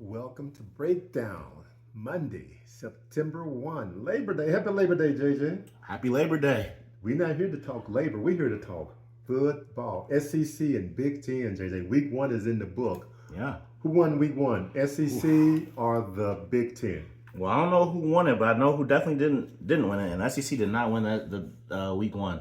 Welcome to Breakdown, Monday, September 1, Labor Day. Happy Labor Day, JJ. Happy Labor Day. We're not here to talk labor. We're here to talk football. SEC and Big Ten, JJ. Week 1 is in the book. Yeah. Who won week 1? SEC or the Big Ten? Well, I don't know who won it, but I know who definitely didn't win it. And SEC did not win the week 1.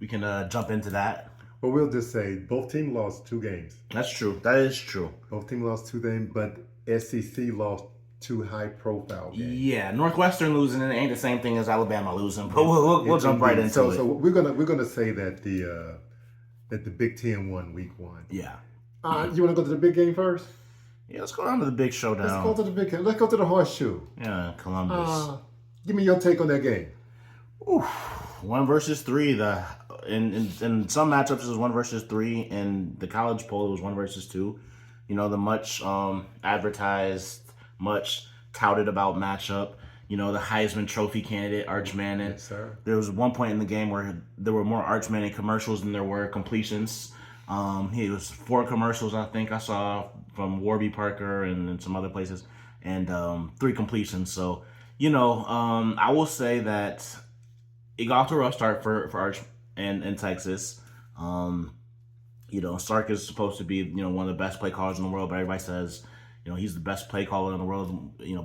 We can jump into that. Well, we'll just say both teams lost 2 games. That's true. That is true. Both teams lost 2 games, but SEC lost 2 high-profile games. Yeah, Northwestern losing it ain't the same thing as Alabama losing, but we'll jump right into it. So we're gonna say that the Big Ten won week 1. Yeah. You want to go to the big game first? Yeah, let's go down to the big showdown. Let's go to the big game. Let's go to the horseshoe. Yeah, Columbus. Give me your take on that game. Oof. 1 versus 3. In some matchups it was 1 versus 3. In the college poll it was 1 versus 2. You know, the much advertised, much touted about matchup. You know, the Heisman Trophy candidate, Arch Manning. Yes, sir. There was one point in the game where there were more Arch Manning commercials than there were completions. He was 4 commercials, I think I saw, from Warby Parker and some other places, and 3 completions. So, you know, I will say that it got off to a rough start for Arch and Texas. You know, Sark is supposed to be, you know, one of the best play callers in the world, but everybody says, you know, he's the best play caller in the world, you know,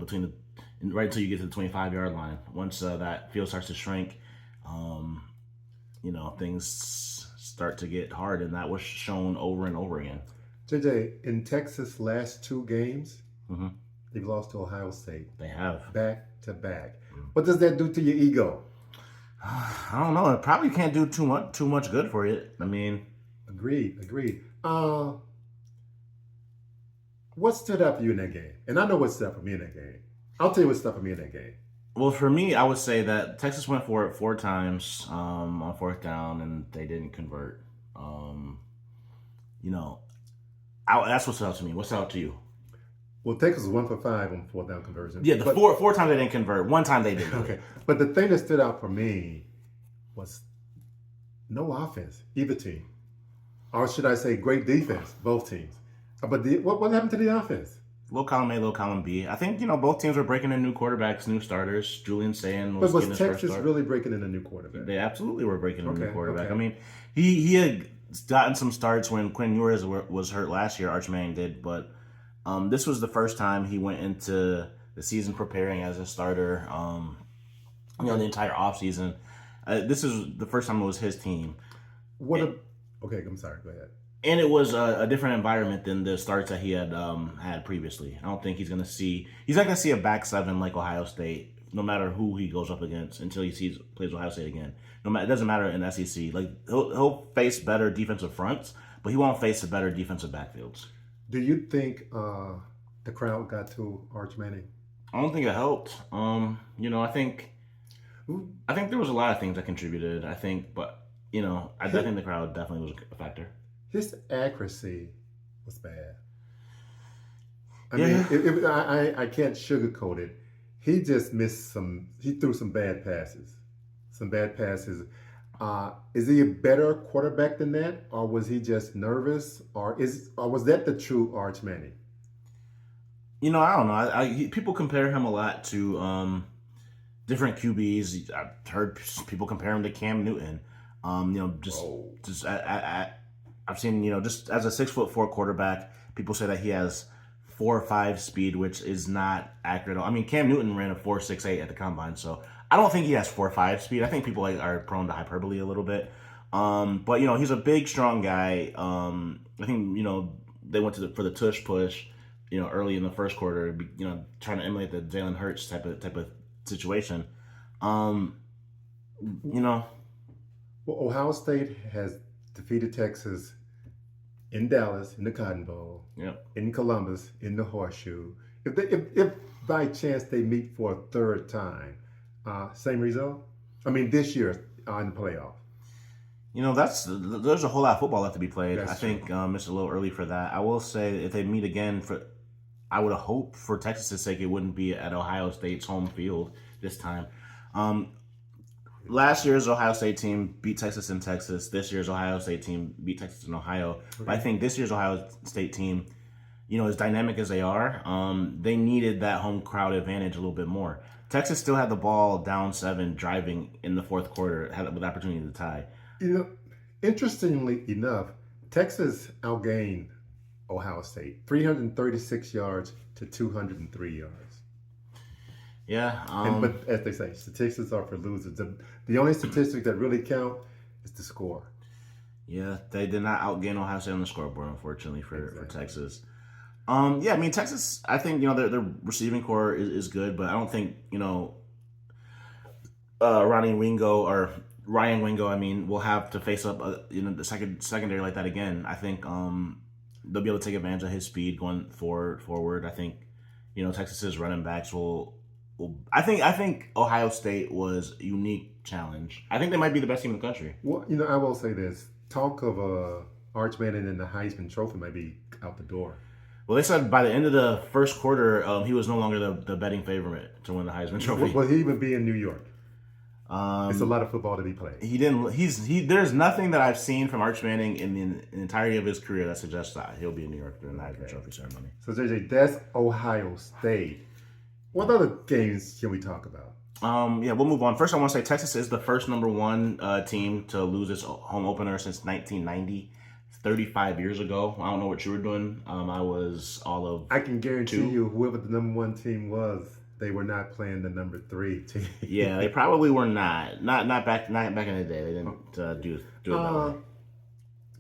right until you get to the 25-yard line. Once that field starts to shrink, you know, things start to get hard, and that was shown over and over again. JJ, in Texas' last 2 games, they've lost to Ohio State. They have. Back to back. What does that do to your ego? I don't know. It probably can't do too much good for you. I mean... Agreed. What stood out for you in that game? And I know what stood out for me in that game. I'll tell you what stood out for me in that game. Well, for me, I would say that Texas went for it 4 times on 4th down, and they didn't convert. You know, that's what stood out to me. What stood out to you? Well, Texas was 1 for 5 on 4th down conversion. Yeah, the 4 times they didn't convert. 1 time they did. Okay, but the thing that stood out for me was no offense, either team. Or should I say great defense, both teams. But what happened to the offense? Low column A, low column B. I think, you know, both teams were breaking in new quarterbacks, new starters. Julian Sayin was getting his first Texas start. really breaking in a new quarterback? They absolutely were breaking in a new quarterback. Okay. I mean, he had gotten some starts when Quinn Ewers was hurt last year. Arch Manning did, but this was the first time he went into the season preparing as a starter. You know, the entire offseason. This is the first time it was his team. Okay, I'm sorry. Go ahead. And it was a different environment than the starts that he had had previously. I don't think he's not going to see a back 7 like Ohio State, no matter who he goes up against, until he plays Ohio State again. It doesn't matter in SEC. Like he'll face better defensive fronts, but he won't face the better defensive backfields. Do you think the crowd got to Arch Manning? I don't think it helped. You know, I think there was a lot of things that contributed. But you know, I think the crowd definitely was a factor. His accuracy was bad. I Yeah. mean, I can't sugarcoat it. He just he threw some bad passes. Is he a better quarterback than that? Or was he just nervous? Or was that the true Arch Manning? You know, I don't know. People compare him a lot to different QBs. I've heard people compare him to Cam Newton. You know, I've seen, you know, just as a 6'4" quarterback, people say that he has 4.5 speed, which is not accurate. I mean, Cam Newton ran a 4.68 at the combine, so I don't think he has 4.5 speed. I think people are prone to hyperbole a little bit. But you know, he's a big, strong guy. I think, you know, they went for the tush push, you know, early in the first quarter, you know, trying to emulate the Jalen Hurts type of situation. You know, well, Ohio State has defeated Texas in Dallas in the Cotton Bowl, in Columbus in the Horseshoe. If by chance they meet for a 3rd time, same result. I mean, this year in the playoff. You know, there's a whole lot of football left to be played. That's I think it's a little early for that. I will say if they meet again, I would hope for Texas' sake it wouldn't be at Ohio State's home field this time. Last year's Ohio State team beat Texas in Texas. This year's Ohio State team beat Texas in Ohio. Okay. But I think this year's Ohio State team as dynamic as they are, they needed that home crowd advantage a little bit more. Texas still had the ball down 7, driving in the fourth quarter, had the opportunity to tie. Interestingly enough, Texas outgained Ohio State 336 yards to 203 yards. Yeah. But as they say, statistics are for losers. The only statistic that really count is the score. Yeah, they did not outgain Ohio State on the scoreboard, unfortunately, for Texas. Texas, I think, their receiving core is good, but I don't think, Ryan Wingo, will have to face up, the secondary like that again. I think they'll be able to take advantage of his speed going forward. I think, Texas's running backs will I think Ohio State was a unique challenge. I think they might be the best team in the country. Well, I will say this. Talk of Arch Manning and the Heisman Trophy might be out the door. Well, they said by the end of the first quarter, he was no longer the betting favorite to win the Heisman Trophy. Will he even be in New York? It's a lot of football to be played. He didn't. There's nothing that I've seen from Arch Manning in the entirety of his career that suggests that he'll be in New York during the Heisman Trophy ceremony. So, JJ, that's Ohio State. What other games can we talk about? We'll move on. First, I want to say Texas is the first number 1 team to lose its home opener since 1990. 35 years ago. I don't know what you were doing. I was all of I can guarantee you, whoever the number 1 team was, they were not playing the number 3 team. Yeah, they probably were not. Not back in the day. They didn't do it that way.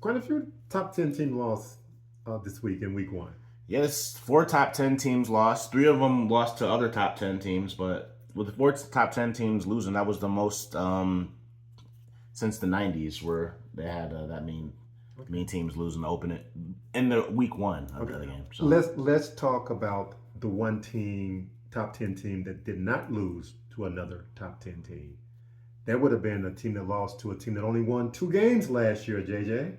Quite a few top 10 team lost this week in week 1. Yes, 4 top 10 teams lost. 3 of them lost to other top 10 teams, but with the 4 top 10 teams losing, that was the most since the 90s, where they had that mean teams losing to open it in the week 1 of the game. So let's talk about the one team, top 10 team that did not lose to another top 10 team. That would have been a team that lost to a team that only won 2 games last year, JJ.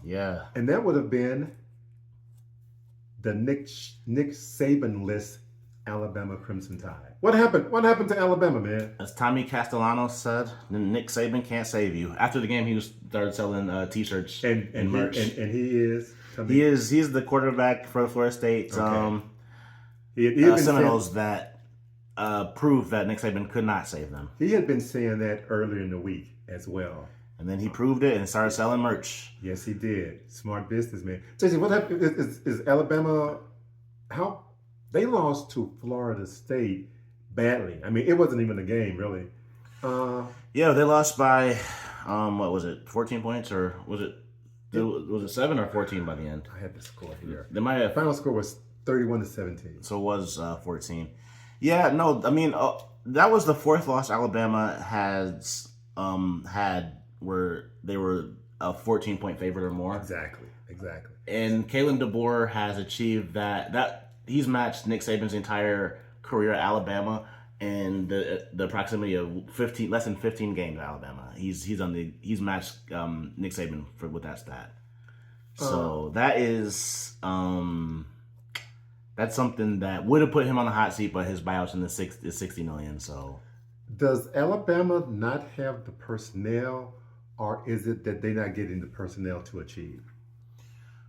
Yeah. And that would have been the Nick Saban-less Alabama Crimson Tide. What happened? What happened to Alabama, man? As Tommy Castellano said, Nick Saban can't save you. After the game, he started selling T-shirts and merch. And he is. He's the quarterback for Florida State. Okay. Seminoles that proved that Nick Saban could not save them. He had been saying that earlier in the week as well. And then he proved it and started selling merch. Yes, he did. Smart businessman. Jason, what happened? Is Alabama? How they lost to Florida State badly? I mean, it wasn't even a game, really. They lost by what was it? 14 points, or was it 7 or 14 by the end? I had the score here. They might have. Final score was 31-17. So it was 14. Yeah, no, I mean that was the 4th loss Alabama has had where they were a 14-point favorite or more. Exactly. And Kalen DeBoer has achieved that he's matched Nick Saban's entire career at Alabama and the proximity of less than 15 games at Alabama. He's matched Nick Saban with that stat. So that is that's something that would have put him on the hot seat, but his buyout's in the $60 million. So does Alabama not have the personnel, or is it that they're not getting the personnel to achieve?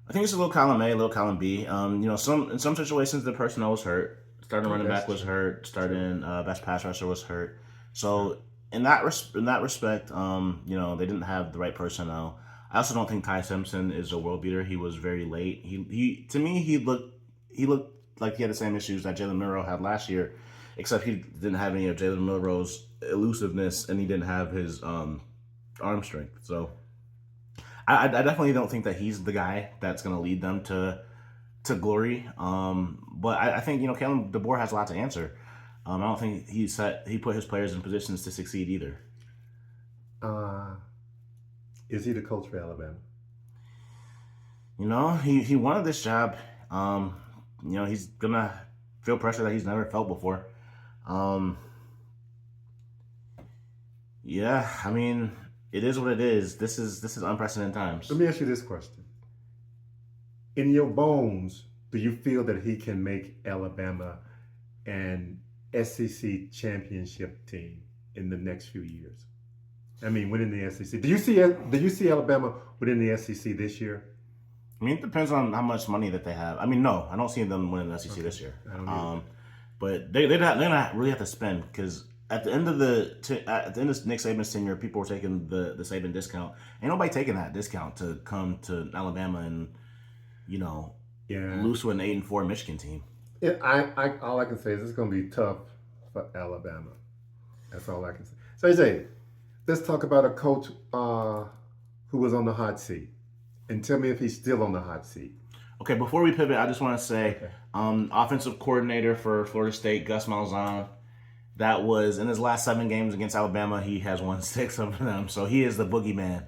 I think it's a little column A, a little column B. In some situations the personnel was hurt. Starting running back was hurt. Starting best pass rusher was hurt. So in that respect, they didn't have the right personnel. I also don't think Ty Simpson is a world beater. He was very late. He to me he looked like he had the same issues that Jalen Milroe had last year, except he didn't have any of Jalen Milroe's elusiveness and he didn't have his arm strength. So I definitely don't think that he's the guy that's going to lead them to glory. But I think Kalen DeBoer has a lot to answer. I don't think he put his players in positions to succeed either. Is he the coach for Alabama? He wanted this job. He's gonna feel pressure that he's never felt before. I mean, it is what it is. This is unprecedented times. Let me ask you this question. In your bones, do you feel that he can make Alabama an SEC championship team in the next few years? I mean, winning the SEC. Do you see Alabama within the SEC this year? I mean, it depends on how much money that they have. I mean, no, I don't see them winning the SEC this year. I don't But they're not really have to spend because at the end of Nick Saban's tenure, people were taking the Saban discount. Ain't nobody taking that discount to come to Alabama and lose to an 8-4 Michigan team. Yeah, all I can say is it's going to be tough for Alabama. That's all I can say. So AJ, let's talk about a coach who was on the hot seat, and tell me if he's still on the hot seat. Okay, before we pivot, I just want to say, offensive coordinator for Florida State, Gus Malzahn, that was in his last 7 games against Alabama. He has won 6 of them, so he is the boogeyman.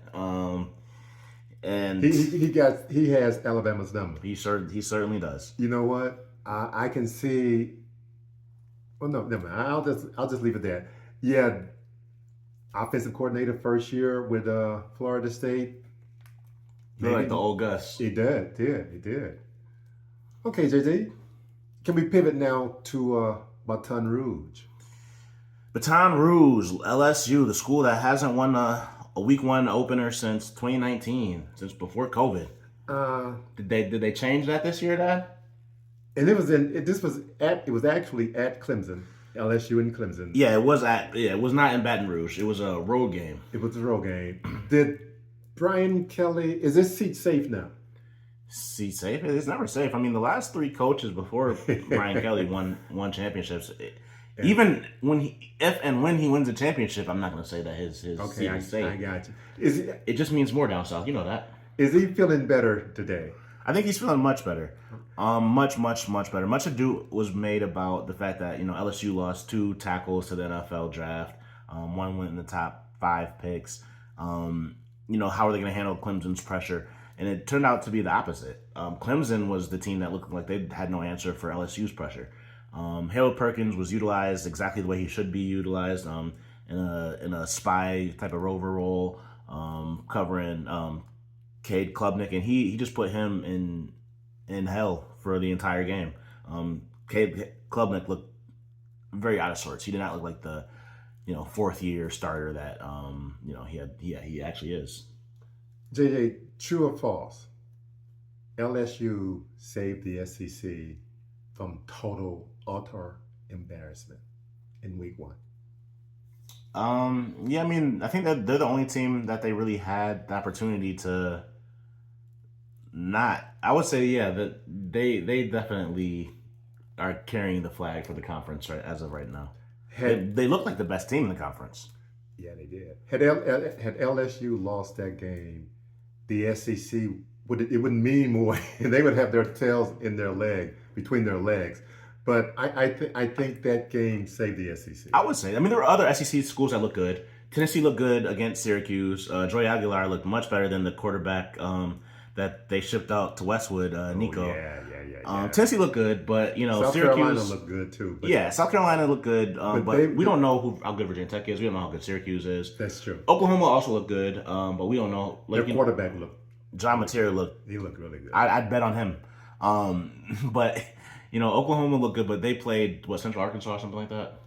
And he has Alabama's number. He certainly does. You know what? I can see. Well, no, never mind. I'll just leave it there. Yeah, offensive coordinator first year with Florida State. Maybe like the old Gus. He did. Okay, JJ, can we pivot now to Baton Rouge? Baton Rouge, LSU, the school that hasn't won a week 1 opener since 2019, since before COVID. Did they change that this year, Dad? And it was actually at Clemson, LSU and Clemson. Yeah, it was not in Baton Rouge. It was a road game. It was a road game. Did Brian Kelly, is this seat safe now? Seat safe? It's never safe. I mean, the last 3 coaches before Brian Kelly won championships. Even when he wins a championship, I'm not going to say that his seat is safe. I got you. It just means more down south. You know that. Is he feeling better today? I think he's feeling much better. Much better. Much ado was made about the fact that LSU lost 2 tackles to the NFL draft. One went in the top 5 picks. How are they going to handle Clemson's pressure? And it turned out to be the opposite. Clemson was the team that looked like they had no answer for LSU's pressure. Harold Perkins was utilized exactly the way he should be utilized in a spy type of rover role, covering Cade Klubnik, and he just put him in hell for the entire game. Cade Klubnik looked very out of sorts. He did not look like the 4th year starter that he actually is. JJ, true or false? LSU saved the SEC from total utter embarrassment in week 1. Yeah, I mean, I think that they're the only team that they really had the opportunity to not. I would say, yeah, that they definitely are carrying the flag for the conference right as of right now. They look like the best team in the conference. Yeah, they did. Had LSU lost that game, the SEC it wouldn't mean more. They would have their tails between their legs. But I think that game saved the SEC. I would say. I mean, there were other SEC schools that looked good. Tennessee looked good against Syracuse. Joy Aguilar looked much better than the quarterback that they shipped out to Westwood, Nico. Yeah. Tennessee looked good, but South Syracuse Carolina looked good too. South Carolina looked good, but we don't know how good Virginia Tech is. We don't know how good Syracuse is. That's true. Oklahoma also looked good, but we don't know. Their quarterback looked. John Mateer He looked really good. I'd bet on him. But Oklahoma looked good, but they played Central Arkansas or something like that.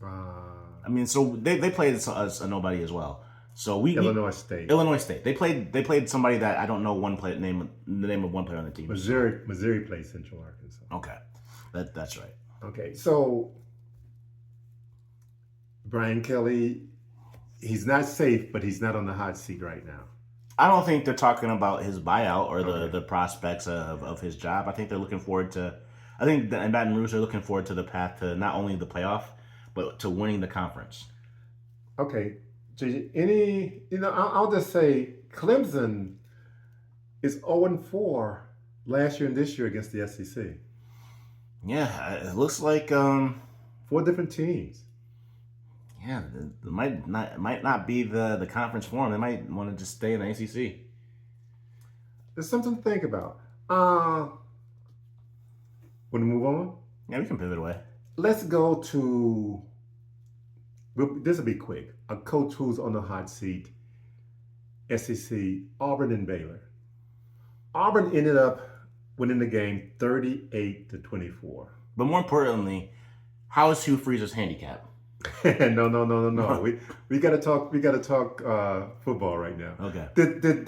I mean, so they played a nobody as well. So Illinois State. They played somebody that I don't know the name of one player on the team. Missouri played Central Arkansas. Okay, that's right. Okay, so Brian Kelly, he's not safe, but he's not on the hot seat right now. I don't think they're talking about his buyout or the prospects of his job. I think they're looking forward to. I think in Baton Rouge they're looking forward to the path to not only the playoff, but to winning the conference. Okay. I'll just say Clemson is 0-4 last year and this year against the SEC. Yeah, it looks like 4 different teams. Yeah, it might not be the conference for them. They might want to just stay in the ACC. There's something to think about. Want to move on? Yeah, we can pivot away. Let's go to. This will be quick. A coach who's on the hot seat, SEC, Auburn and Baylor. Auburn ended up winning the game 38-24. But more importantly, how is Hugh Freeze's handicap? No. We got to talk. We got to talk football right now. Okay. Did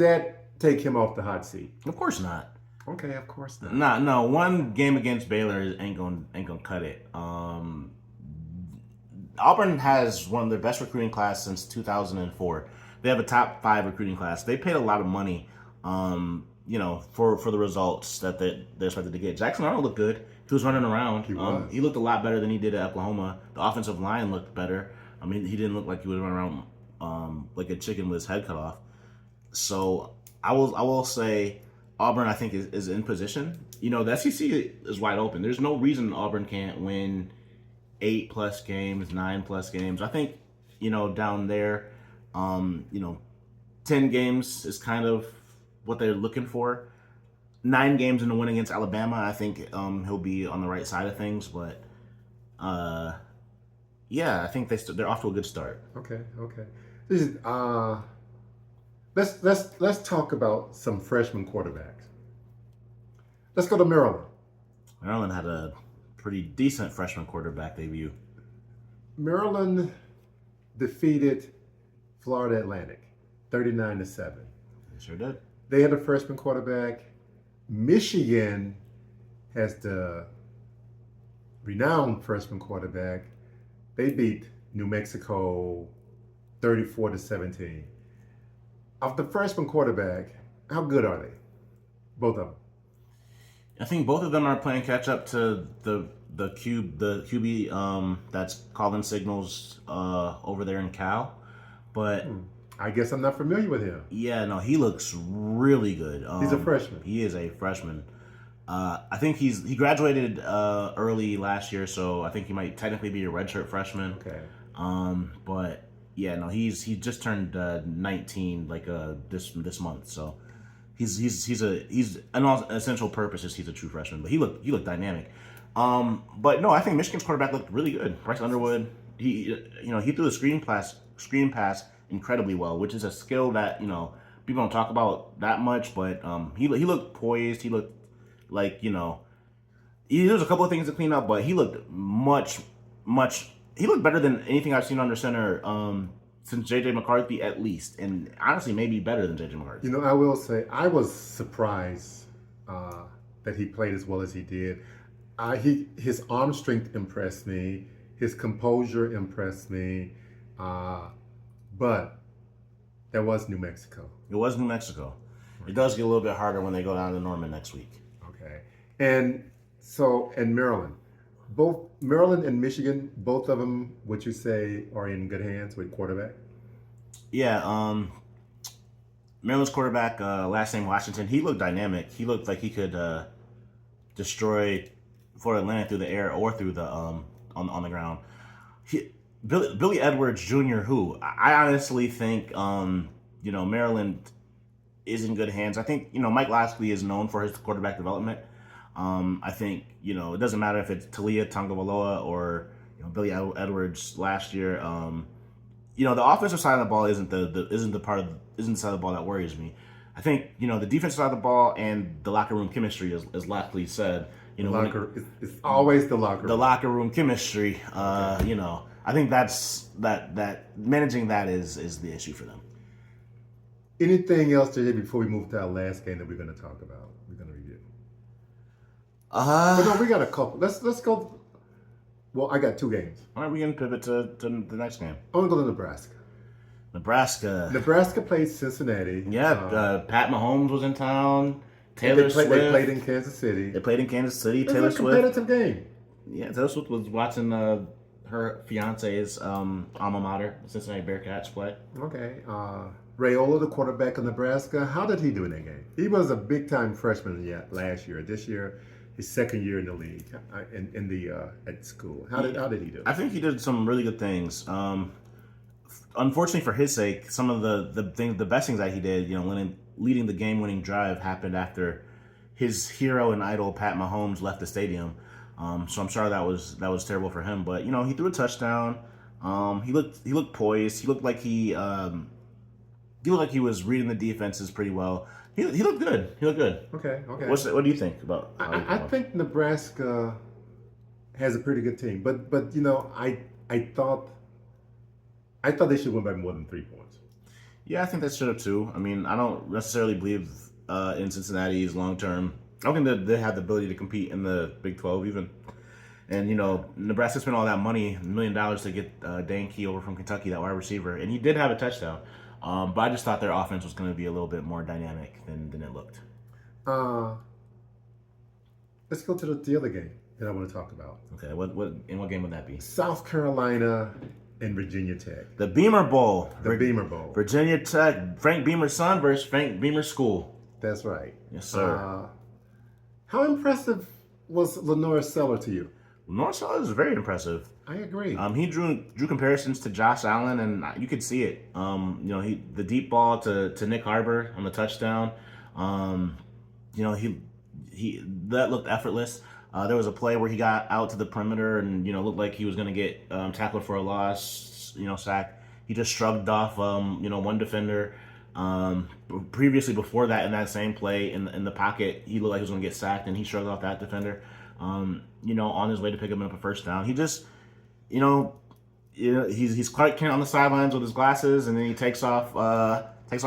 take him off the hot seat? Of course not. Okay, of course not. No. One game against Baylor ain't gonna cut it. Auburn has one of their best recruiting class since 2004. They have a top 5 recruiting class. They paid a lot of money, for the results that they're expected to get. Jackson Arnold looked good. He was running around. He looked a lot better than he did at Oklahoma. The offensive line looked better. I mean, he didn't look like he was running around like a chicken with his head cut off. So I will say Auburn, I think, is in position. The SEC is wide open. There's no reason Auburn can't win 8+ games, 9+ games. I think, down there, 10 games is kind of what they're looking for. 9 games in the win against Alabama, I think he'll be on the right side of things. But, I think they're off to a good start. Okay. This is, let's talk about some freshman quarterbacks. Let's go to Maryland. Maryland had a pretty decent freshman quarterback debut. Maryland defeated Florida Atlantic 39-7. They sure did. They had a freshman quarterback. Michigan has the renowned freshman quarterback. They beat New Mexico 34-17. Of the freshman quarterback, how good are they? Both of them. I think both of them are playing catch up to the QB that's calling signals over there in Cal, but I guess I'm not familiar with him. Yeah, no, he looks really good. He's a freshman. He is a freshman. I think he graduated early last year, so I think he might technically be a redshirt freshman. Okay. But yeah, no, he just turned 19 this month, so. He's an essential purposes. He's a true freshman, but he looked dynamic. But no, I think Michigan's quarterback looked really good. Bryce Underwood, he threw the screen pass incredibly well, which is a skill that people don't talk about that much. But he looked poised. He looked like there was a couple of things to clean up, but he looked much. He looked better than anything I've seen under center. Since J.J. McCarthy, at least. And honestly, maybe better than J.J. McCarthy. I will say, I was surprised that he played as well as he did. His arm strength impressed me. His composure impressed me. But that was New Mexico. It was New Mexico. It does get a little bit harder when they go down to Norman next week. Okay. And Maryland. Both Maryland and Michigan, both of them, would you say, are in good hands with quarterback? Yeah, Maryland's quarterback, last name Washington, he looked dynamic. He looked like he could destroy Florida Atlantic through the air or through the on the ground. Billy Edwards Jr., who I honestly think Maryland is in good hands. I think Mike Lashley is known for his quarterback development. I think it doesn't matter if it's Talia Tagovailoa or Billy Edwards last year. The offensive side of the ball isn't the side of the ball that worries me. I think the defensive side of the ball and the locker room chemistry, as Lashley said. It's always the locker room. The locker room chemistry. Okay. I think that managing that is the issue for them. Anything else, JJ, before we move to our last game that we're going to talk about? We're going to review. But no, we got a couple. Let's go. Well, I got 2 games. All right, we can pivot to the next game. I want to go to Nebraska. Nebraska played Cincinnati. Yeah, Pat Mahomes was in town. Taylor Swift. They played in Kansas City. It was a competitive game. Yeah, Taylor Swift was watching her fiance's alma mater, Cincinnati Bearcats, play. Okay. Raiola, the quarterback of Nebraska, how did he do in that game? He was a big-time freshman last year. This year, his second year in the league, at school. How did he do? I think he did some really good things. Unfortunately for his sake, some of the best things that he did, leading the game-winning drive happened after his hero and idol Pat Mahomes left the stadium. So I'm sorry that was terrible for him. But he threw a touchdown. He looked poised. He looked like he was reading the defenses pretty well. He looked good. Okay. What do you think about? I think Nebraska has a pretty good team, but I thought they should win by more than 3 points. Yeah, I think they should have too. I mean, I don't necessarily believe in Cincinnati's long term. I don't think that they have the ability to compete in the Big 12 even. And, Nebraska spent all that money, $1 million, to get Dane Key over from Kentucky, that wide receiver. And he did have a touchdown. But I just thought their offense was going to be a little bit more dynamic than it looked. Let's go to the other game that I want to talk about. Okay, what game would that be? South Carolina and Virginia Tech. The Beamer Bowl. Beamer Bowl. Virginia Tech, Frank Beamer's son versus Frank Beamer's school. That's right. Yes, sir. How impressive was LaNorris Sellers to you? LaNorris Sellers is very impressive. I agree. He drew comparisons to Josh Allen, and you could see it. The deep ball to Nyck Harbor on the touchdown. He that looked effortless. There was a play where he got out to the perimeter and looked like he was going to get tackled for a loss. Sack. He just shrugged off one defender. Previously, before that, in that same play in the pocket, he looked like he was going to get sacked, and he shrugged off that defender. On his way to pick him up a first down. He just, he's Clark Kent on the sidelines with his glasses, and then he takes off his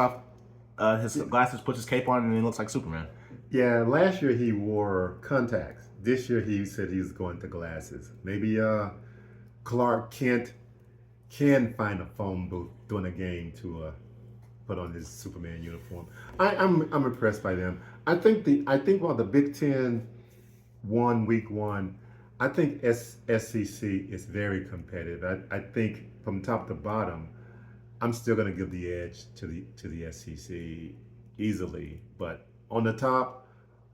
glasses, puts his cape on, and he looks like Superman. Yeah, last year he wore contacts. This year he said he was going to glasses. Maybe Clark Kent can find a phone booth during a game to put on his Superman uniform. I'm impressed by them. I think while the Big Ten won week 1, I think SEC is very competitive. I think from top to bottom, I'm still going to give the edge to the SEC easily. But on the top,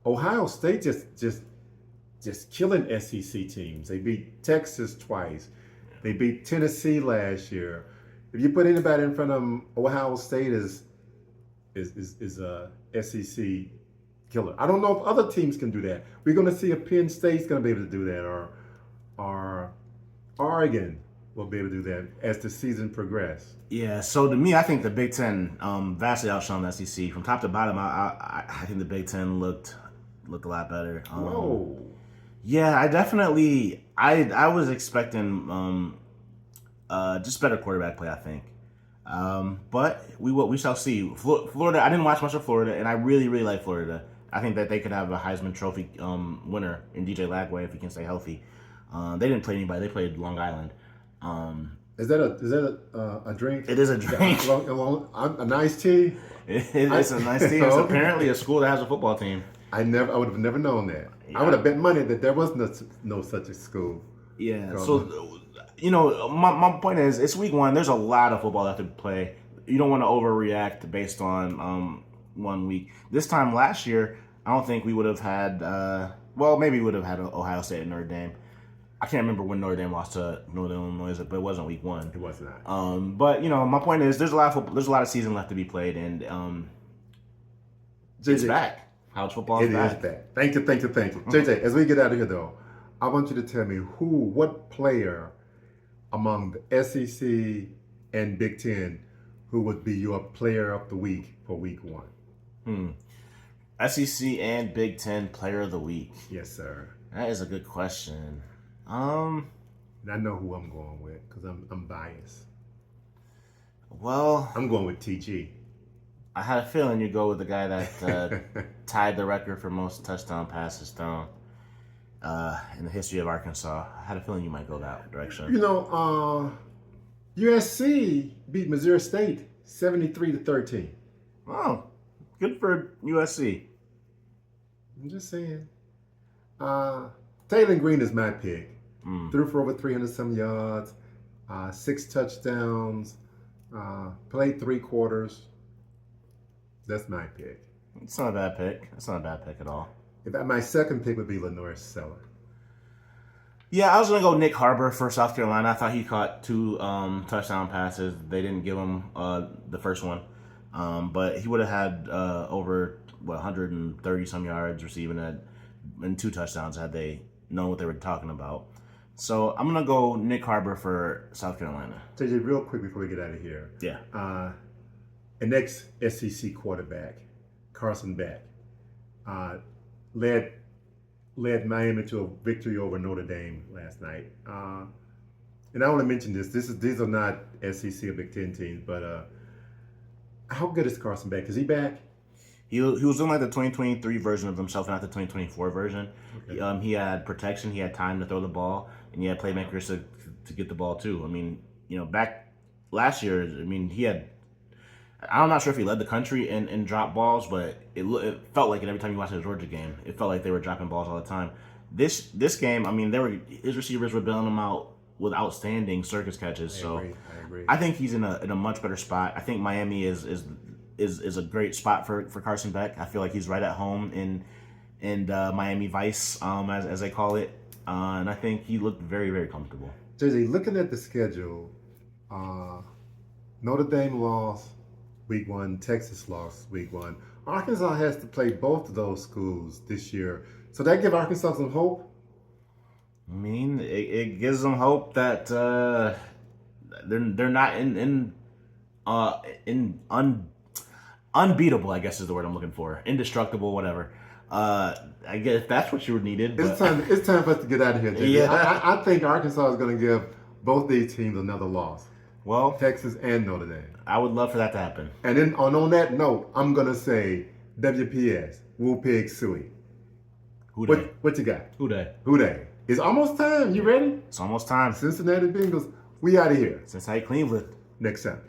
Ohio State just killing SEC teams. They beat Texas twice. They beat Tennessee last year. If you put anybody in front of them, Ohio State is a SEC killer. I don't know if other teams can do that. We're going to see if Penn State's going to be able to do that, or Oregon will be able to do that as the season progresses. Yeah, so to me, I think the Big Ten vastly outshone the SEC. From top to bottom, I think the Big Ten looked a lot better. Whoa. Yeah, I was expecting just better quarterback play, I think. But we shall see. Florida, I didn't watch much of Florida, and I really, really like Florida. I think that they could have a Heisman Trophy winner in DJ Lagway if he can stay healthy. They didn't play anybody. They played Long Island. Is that a drink? It is a drink. A nice tea? It's a nice tea. It's apparently a school that has a football team. I would have never known that. Yeah. I would have bet money that there was no such a school. Yeah. So, my point is, it's week 1. There's a lot of football left to play. You don't want to overreact based on 1 week. This time last year, I don't think we would have had. Maybe we would have had Ohio State and Notre Dame. I can't remember when Notre Dame lost to Northern Illinois, but it wasn't week 1. It was not. But my point is, there's a lot of season left to be played, and it's back. College football is back. It is back. Thank you. JJ, as we get out of here, though, I want you to tell me what player among the SEC and Big Ten who would be your player of the week for week 1. SEC and Big Ten player of the week. Yes, sir. That is a good question. And I know who I'm going with because I'm biased. Well, I'm going with TG. I had a feeling you'd go with the guy that tied the record for most touchdown passes thrown in the history of Arkansas. I had a feeling you might go that direction. USC beat Missouri State 73-13. Oh, good for USC. I'm just saying. Taylen Green is my pick. Threw for over 300-some yards, 6 touchdowns, played 3 quarters. That's my pick. It's not a bad pick. It's not a bad pick at all. My second pick would be LaNorris Sellers. Yeah, I was going to go Nick Harbor for South Carolina. I thought he caught 2 touchdown passes. They didn't give him the first one. But he would have had over 130-some yards receiving and 2 touchdowns had they known what they were talking about. So I'm going to go Nick Harbor for South Carolina. JJ, real quick before we get out of here. Yeah. An ex-SEC quarterback, Carson Beck, led Miami to a victory over Notre Dame last night. And I want to mention this. These are not SEC or Big Ten teams, but How good is Carson Beck? Is he back? He was in like the 2023 version of himself, not the 2024 version. Okay. He had protection, he had time to throw the ball, and he had playmakers to get the ball too. I mean, back last year, I mean, he had. I'm not sure if he led the country in drop balls, but it felt like it every time you watched the Georgia game. It felt like they were dropping balls all the time. This game, I mean, his receivers were bailing him out with outstanding circus catches. I agree. I think he's in a much better spot. I think Miami is a great spot for Carson Beck. I feel like he's right at home in Miami Vice, as they call it, and I think he looked very, very comfortable. Jersey, looking at the schedule, Notre Dame lost week 1, Texas lost week 1. Arkansas has to play both of those schools this year. So that give Arkansas some hope? I mean, it gives them hope that they're not unbeatable, I guess is the word I'm looking for. Indestructible, whatever. I guess that's what you needed. It's time for us to get out of here, JJ. Yeah. I think Arkansas is going to give both these teams another loss. Well, Texas and Notre Dame. I would love for that to happen. And then on that note, I'm going to say WPS, Woo Pig Suey. What you got? Who day? It's almost time. You ready? It's almost time. Cincinnati Bengals, we out of here. Cincinnati Cleveland. Next time.